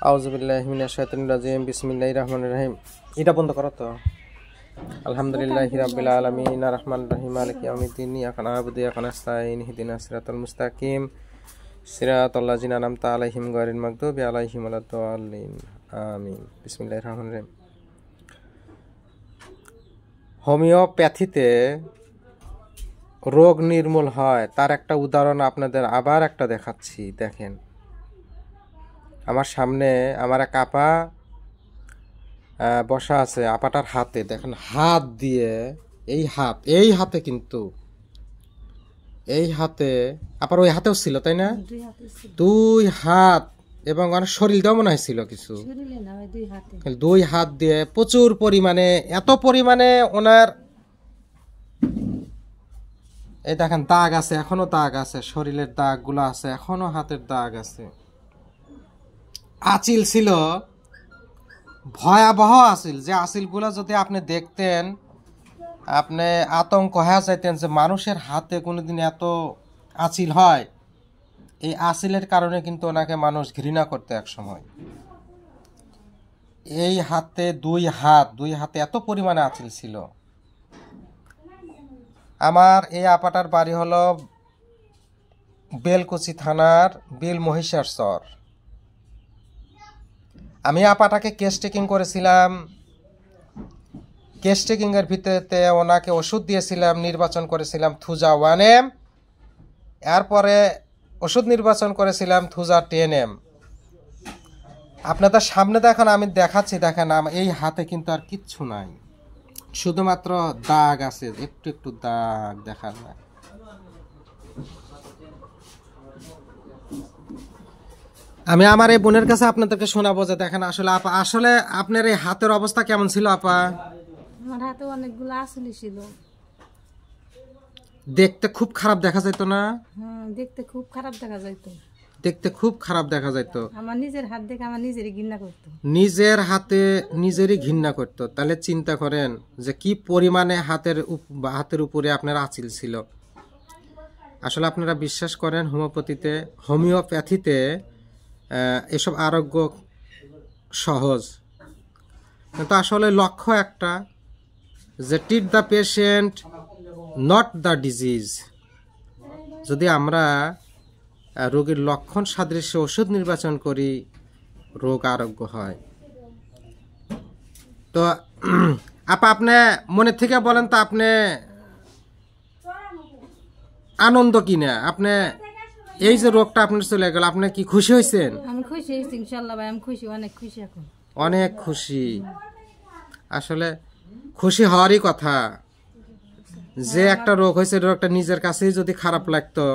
আউযুবিল্লাহি মিনাশ শাইতানির রাজিম বিসমিল্লাহির রহমানির রহিম। এটা বন্ধ করো তো। আলহামদুলিল্লাহি রাব্বিল আলামিন আর রহমানির রহিম মালিকি ইয়াউমিদ্দিন ইয়াকা না'বুদু ওয়া ইয়াকা নাস্তাঈন ইহদিনাস সিরাতাল মুস্তাকিম সিরাতাল লাযিনা আন'আমতা আলাইহিম গায়রিল মাগদুবি আলাইহিম ওয়ালাদ-দাল্লিন আমিন। বিসমিল্লাহির রহমানির রহিম। হোমিওপ্যাথিতে রোগ নির্মূল হয় তার একটা উদাহরণ আপনাদের আবার একটা দেখাচ্ছি। দেখেন, আমার সামনে আমার এক আপা বসা আছে। আপাটার হাতে দেখেন, হাত দিয়ে এই হাতে কিন্তু এই হাতে আপার ওই হাতেও ছিল, তাই না? দুই হাত এবং অনেক শরীরটাও মনে হয়েছিল কিছু। দুই হাত দিয়ে প্রচুর পরিমাণে, এত পরিমাণে ওনার এই দেখেন দাগ আছে, এখনো দাগ আছে, শরীরের দাগ গুলো আছে, এখনো হাতের দাগ আছে। আঁচিল ছিল, ভয়াবহ আঁচিল। যে আঁচিলগুলো যদি আপনি দেখতেন, আপনি আতঙ্ক হয়ে যাইতেন যে মানুষের হাতে কোনোদিন এত আঁচিল হয়। এই আঁচিলের কারণে কিন্তু ওনাকে মানুষ ঘৃণা করতে এক সময়। এই হাতে দুই হাতে এত পরিমাণে আঁচিল ছিল। আমার এই আপাটার বাড়ি হলো বেলকুচি থানার বিল মহিষার চর। আমি আপাটাকে কেস টেকিং করেছিলাম। কেস টেকিং এর ভিতরে ওনাকে ওষুধ দিয়েছিলাম, নির্বাচন করেছিলাম থুজা 1M, এরপরে ওষুধ নির্বাচন করেছিলাম থুজা 10M। আপনাদের সামনে দেখেন, আমি দেখাচ্ছি, দেখেন এই হাতে কিন্তু আর কিচ্ছু নাই, শুধুমাত্র দাগ আছে, একটু একটু দাগ দেখার না। আমি আমার এই বোনের কাছে আপনাদেরকে শোনাবো যে দেখেন আসলে আপা, আসলে আপনার এই হাতের অবস্থা কেমন ছিল আপা? আমার হাতে অনেকগুলো আঁচল ছিল। দেখতে খুব খারাপ দেখা যেত না? হ্যাঁ, দেখতে খুব খারাপ দেখা যাইতো। দেখতে খুব খারাপ দেখা যাইতো। আমার নিজের হাত দেখে আমার নিজেরই ঘৃণা করতো। নিজের হাতে নিজেরই ঘৃণা করতো। তাহলে চিন্তা করেন যে কি পরিমাণে হাতের উপরে আপনার আঁচিল ছিল। আসলে আপনারা বিশ্বাস করেন হোমিওপ্যাথিতে এসব আরোগ্য সহজ, কিন্তু আসলে লক্ষ্য একটা, যে treat the patient not the disease. যদি আমরা রোগীর লক্ষণ সাদৃশ্য ওষুধ নির্বাচন করি, রোগ আরোগ্য হয়। তো আপা, আপনি মনে থেকে বলেন তো, আপনি আনন্দ কিনা? আপনি এই যে রোগটা আপনার চলে গেল, আপনি কি খুশি হয়েছেন? আমি খুশি হয়েছি, ইনশাআল্লাহ ভাই, আমি খুশি, অনেক খুশি। এখন অনেক খুশি। আসলে খুশি হওয়ারই কথা। যে একটা রোগ হয়েছে, রোগটা নিজের কাছেই যদি খারাপ লাগতো,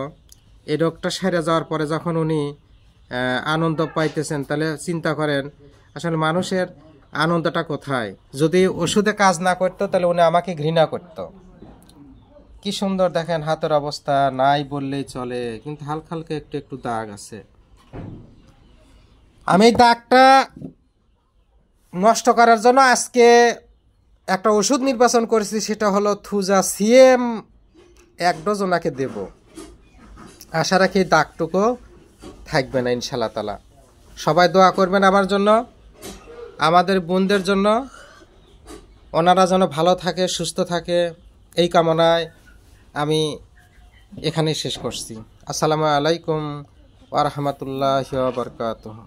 এই রোগটা সেরে যাওয়ার পরে যখন উনি আনন্দ পাইতেছেন, তাহলে চিন্তা করেন আসলে মানুষের আনন্দটা কোথায়। যদি ওষুধে কাজ না করতো, তাহলে উনি আমাকে ঘৃণা করতো। কি সুন্দর দেখেন হাতের অবস্থা, নাই বললেই চলে, কিন্তু হালকা হালকা একটু একটু দাগ আছে। আমি এই দাগটা নষ্ট করার জন্য আজকে একটা ওষুধ নির্বাচন করেছি, সেটা হলো থুজা CM 1 ডোজ ওনাকে দেব। আশা রাখি দাগটুকু থাকবে না ইনশাআল্লাহ তাআলা। সবাই দোয়া করবেন আমার জন্য, আমাদের বোনদের জন্য, ওনারা যেন ভালো থাকে, সুস্থ থাকে, এই কামনায় আমি এখানেই শেষ করছি। আসসালামু আলাইকুম ওয়া রাহমাতুল্লাহি ওয়া বারাকাতুহু।